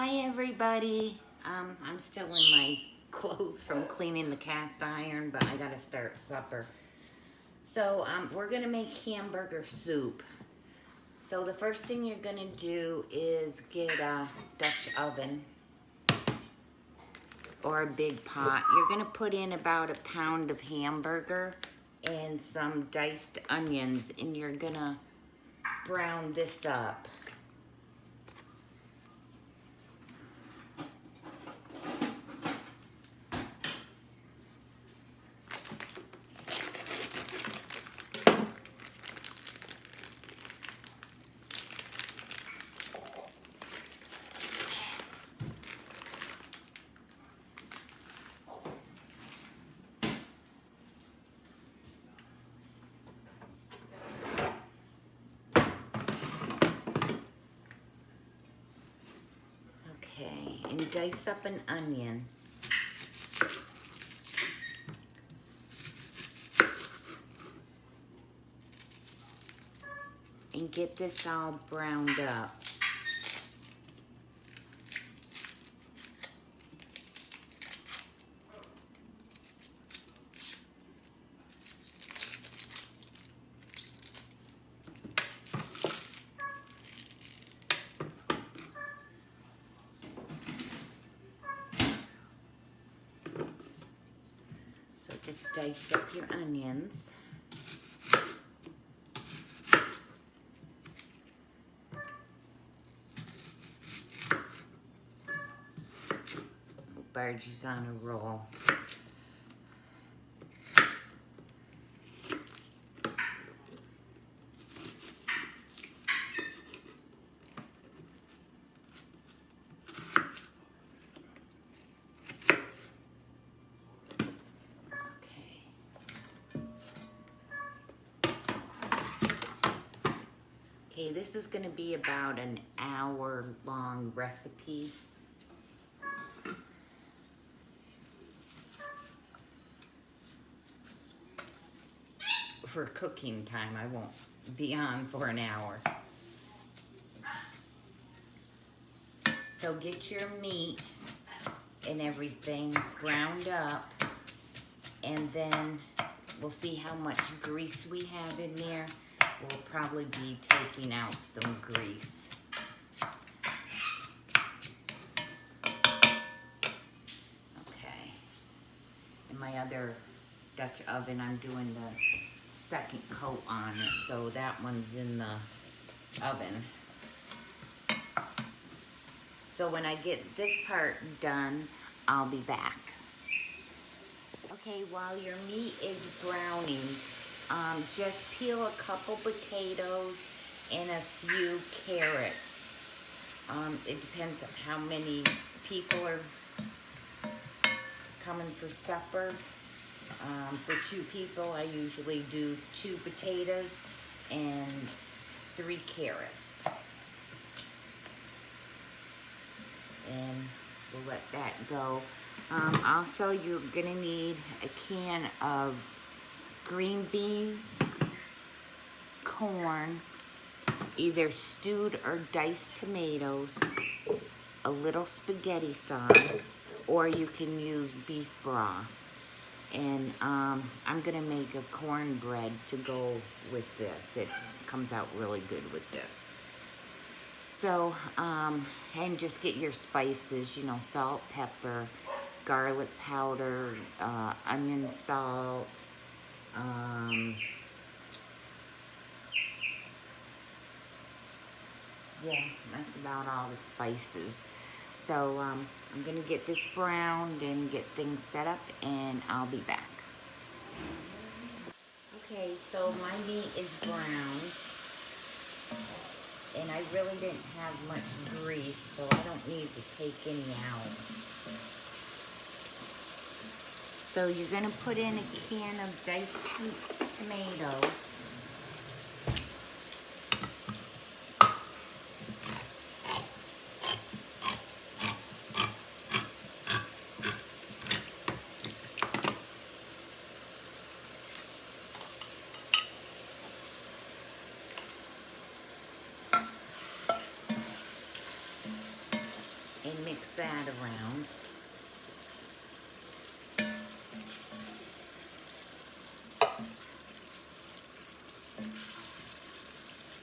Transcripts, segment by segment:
Hi everybody. I'm still in my clothes from cleaning the cast iron, but I gotta start supper. So we're gonna make hamburger soup. So the first thing you're gonna do is get a Dutch oven or a big pot. You're gonna put in about a pound of hamburger and some diced onions, and you're gonna brown this up. Okay, and dice up an onion. And get this all browned up. So just dice up your onions. Bargie's on a roll. Okay, this is going to be about an hour-long recipe. For cooking time, I won't be on for an hour. So get your meat and everything browned up, and then we'll see how much grease we have in there. We'll probably be taking out some grease. Okay. In my other Dutch oven, I'm doing the second coat on it, so that one's in the oven. So when I get this part done, I'll be back. Okay, while your meat is browning, just peel a couple potatoes and a few carrots. It depends on how many people are coming for supper. For 2 people, I usually do 2 potatoes and 3 carrots. And we'll let that go. Also, you're gonna need a can of green beans, corn, either stewed or diced tomatoes, a little spaghetti sauce, or you can use beef broth. And I'm gonna make a cornbread to go with this. It comes out really good with this. So, and just get your spices, you know, salt, pepper, garlic powder, onion salt, yeah, that's about all the spices. So, I'm gonna get this browned and get things set up, and I'll be back. Okay, so my meat is browned, and I really didn't have much grease, so I don't need to take any out. So you're gonna put in a can of diced tomatoes. And mix that around.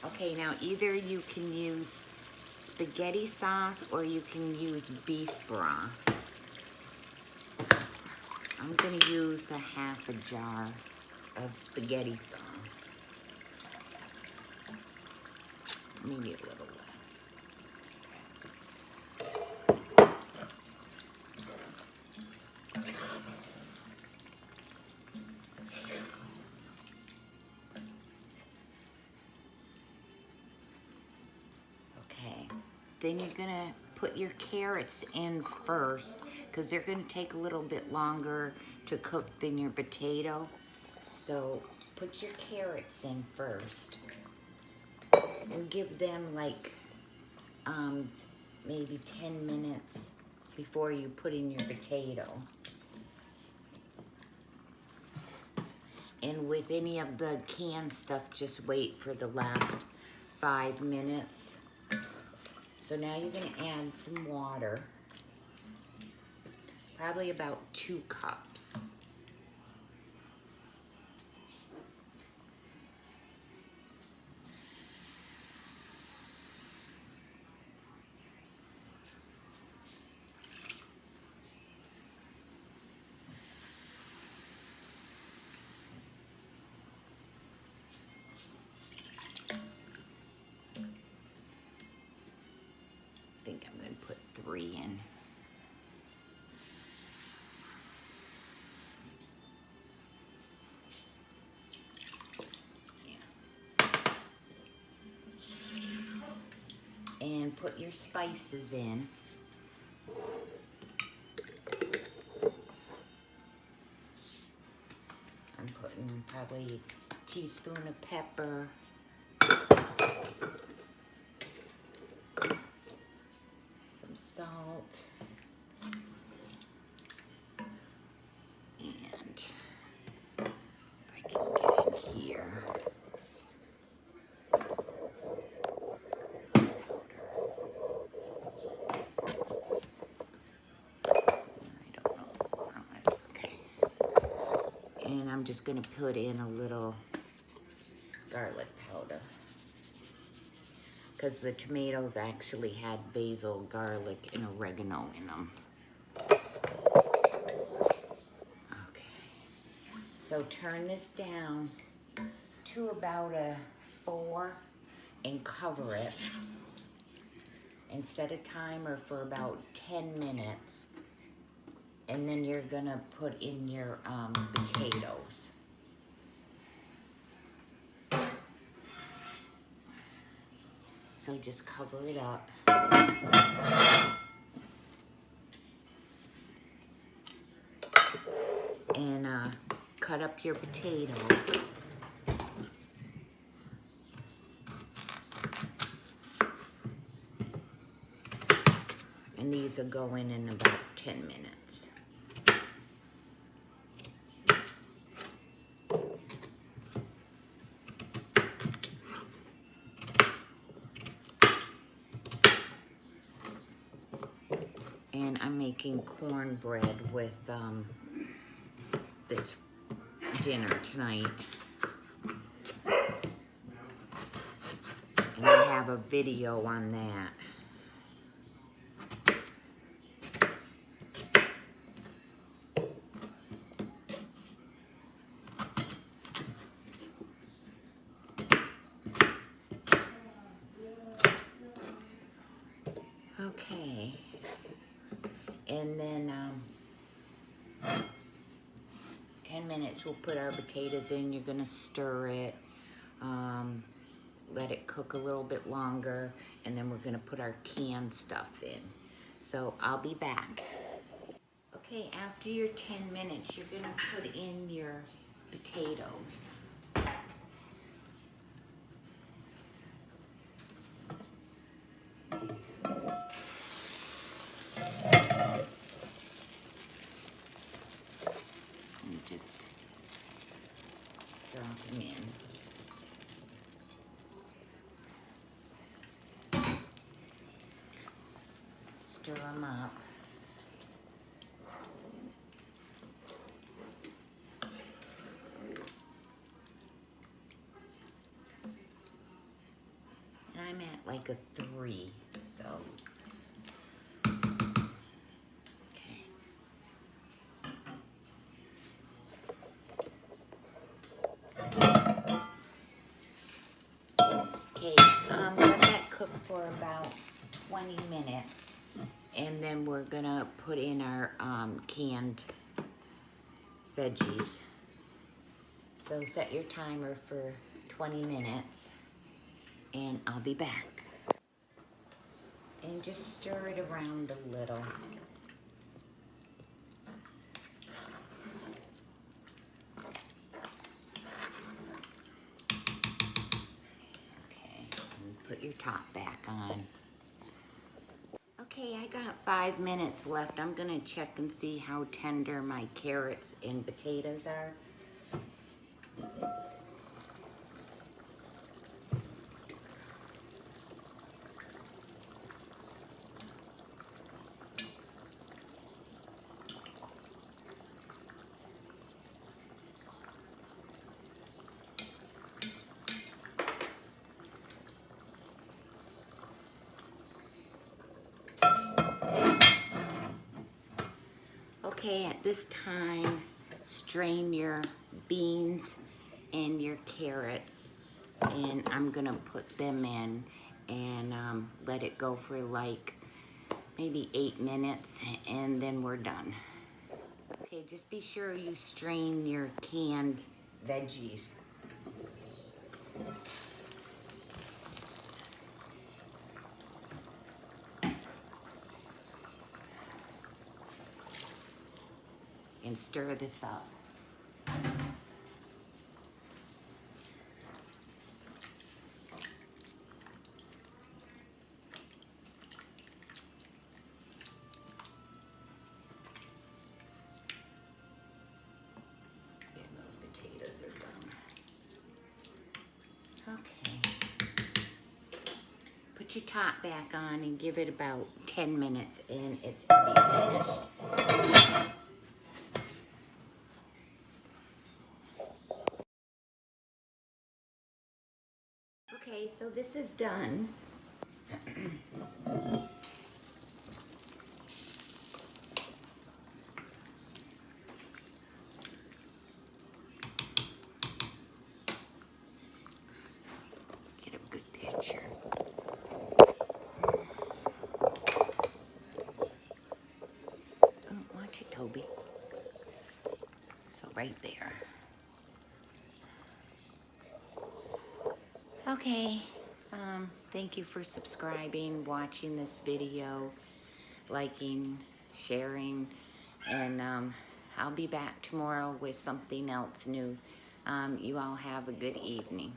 Okay, now either you can use spaghetti sauce or you can use beef broth. I'm gonna use a half a jar of spaghetti sauce. Maybe a little less. Okay, then you're gonna put your carrots in first because they're gonna take a little bit longer to cook than your potato. So put your carrots in first and give them like maybe 10 minutes before you put in your potato. And with any of the canned stuff, just wait for the last 5 minutes. So now you're gonna add some water, probably about 2 cups. I think I'm gonna put 3 in. And put your spices in. I'm putting probably a teaspoon of pepper, some salt, and if I can get in here, and I'm just gonna put in a little garlic powder because the tomatoes actually had basil, garlic, and oregano in them. Okay, so turn this down to about a 4 and cover it and set a timer for about 10 minutes. And then you're gonna put in your potatoes. So just cover it up. And cut up your potato. And these are going in about 10 minutes. And I'm making cornbread with this dinner tonight. And I have a video on that. Okay. And then 10 minutes we'll put our potatoes in. You're gonna stir it, let it cook a little bit longer, and then we're gonna put our canned stuff in. So I'll be back. Okay, after your 10 minutes, you're gonna put in your potatoes. And just drop them in. stir them up. And I'm at like a 3, so. Okay. Okay, let that cook for about 20 minutes. And then we're gonna put in our canned veggies. So set your timer for 20 minutes and I'll be back. And just stir it around a little. Okay, and put your top back on. Okay, I got 5 minutes left. I'm gonna check and see how tender my carrots and potatoes are. Okay, at this time, strain your beans and your carrots, and I'm gonna put them in and let it go for like maybe 8 minutes, and then we're done. Okay, just be sure you strain your canned veggies. And stir this up. And those potatoes are done. Okay. Put your top back on and give it about 10 minutes and it will be finished. Okay, so this is done. Get a good picture. Watch it, Toby. So right there. Okay, thank you for subscribing, watching this video, liking, sharing, and I'll be back tomorrow with something else new. You all have a good evening.